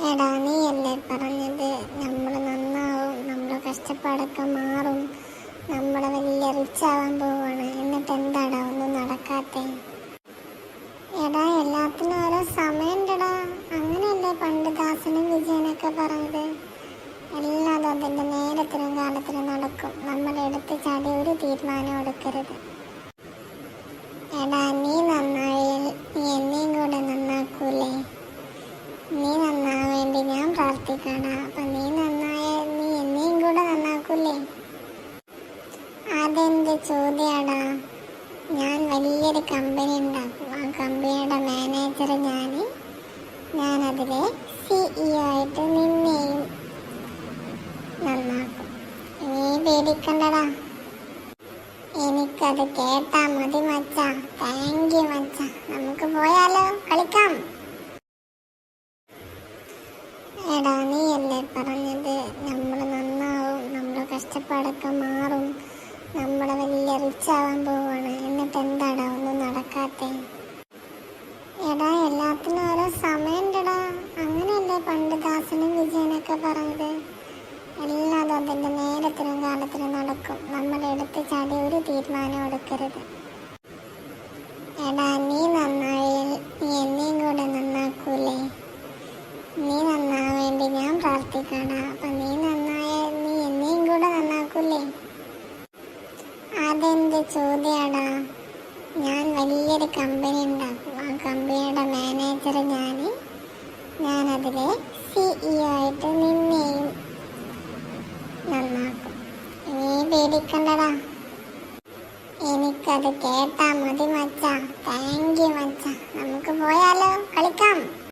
എടാ നീയല്ലേ പറഞ്ഞത് നമ്മൾ നന്നാവും, നമ്മുടെ കഷ്ടപ്പാടൊക്കെ മാറും, നമ്മൾ വലിയ റിച്ച് ആവാൻ പോവാണ്. എന്നിട്ട് എന്താടാ ഒന്നും നടക്കാത്തെ? എടാ എല്ലാത്തിനും ഓരോ സമയമുണ്ടടാ. അങ്ങനെയല്ലേ പണ്ട് ദാസനും വിജയനൊക്കെ പറഞ്ഞത്. എല്ലാതും അതിൻ്റെ നേരത്തിനും കാലത്തിനും നടക്കും. നമ്മൾ എടുത്ത് ചാടി ഒരു തീരുമാനം എടുക്കരുത്. എടാ നീ നന്നായാൽ നീ എന്നെയും കൂടെ നന്നാക്കൂലേ? നീ നന്നാവാൻ വേണ്ടി ഞാൻ പ്രാർത്ഥിക്കടാ. അപ്പൊ നീ നന്നായാൽ നീ എന്നെയും കൂടെ നന്നാക്കൂലേ? അതെന്ത് ചോദ്യാടാ? ഞാൻ വലിയൊരു കമ്പനി ഉണ്ടാക്കും. ആ കമ്പനിയുടെ മാനേജർ ഞാനതിലെ CEO ആയിട്ട് നിന്നെയും നന്നാക്കും. നീ പേടിക്കണ്ടടാ. എനിക്കത് കേട്ടാ മതി മച്ചാ. താങ്ക് യു മച്ചാ. നമുക്ക് പോയാലോ, കളിക്കാം. എടാ നീയല്ലേ പറഞ്ഞത് നമ്മൾ നന്നാവും, നമ്മുടെ കഷ്ടപ്പാടൊക്കെ മാറും, നമ്മൾ വലിയ റിച്ച് ആവാൻ പോവാണ്. എന്നിട്ട് എന്താടാ ഒന്നും നടക്കാത്തെ? എടാ എല്ലാത്തിനും ഓരോ സമയമുണ്ടടാ. അങ്ങനെയല്ലേ പണ്ട് ദാസനും വിജയനൊക്കെ പറഞ്ഞത്. എല്ലാതും അതിൻ്റെ നേരത്തിനും കാലത്തിനും നടക്കും. നമ്മൾ എടുത്ത് ചാടി ഒരു തീരുമാനം എടുക്കരുത്. എടാ നീ നന്നായാൽ നീ എന്നെയും കൂടെ നന്നാക്കൂലേ? നീ നന്നാവാൻ വേണ്ടി ഞാൻ പ്രാർത്ഥിക്കടാ. അപ്പൊ നീ നന്നായാൽ നീ എന്നെയും കൂടെ നന്നാക്കൂലേ? അതെന്ത് ചോദ്യാടാ? ഞാൻ വലിയൊരു കമ്പനി ഉണ്ടാക്കും. ആ കമ്പനിയുടെ മാനേജർ ഞാനതിലെ CEO ആയിട്ട് നിന്നെയും നന്നാക്കും. നീ പേടിക്കണ്ടടാ. എനിക്കത് കേട്ടാ മതി മച്ചാ. താങ്ക് യു മച്ചാ. നമുക്ക് പോയാലോ, കളിക്കാം.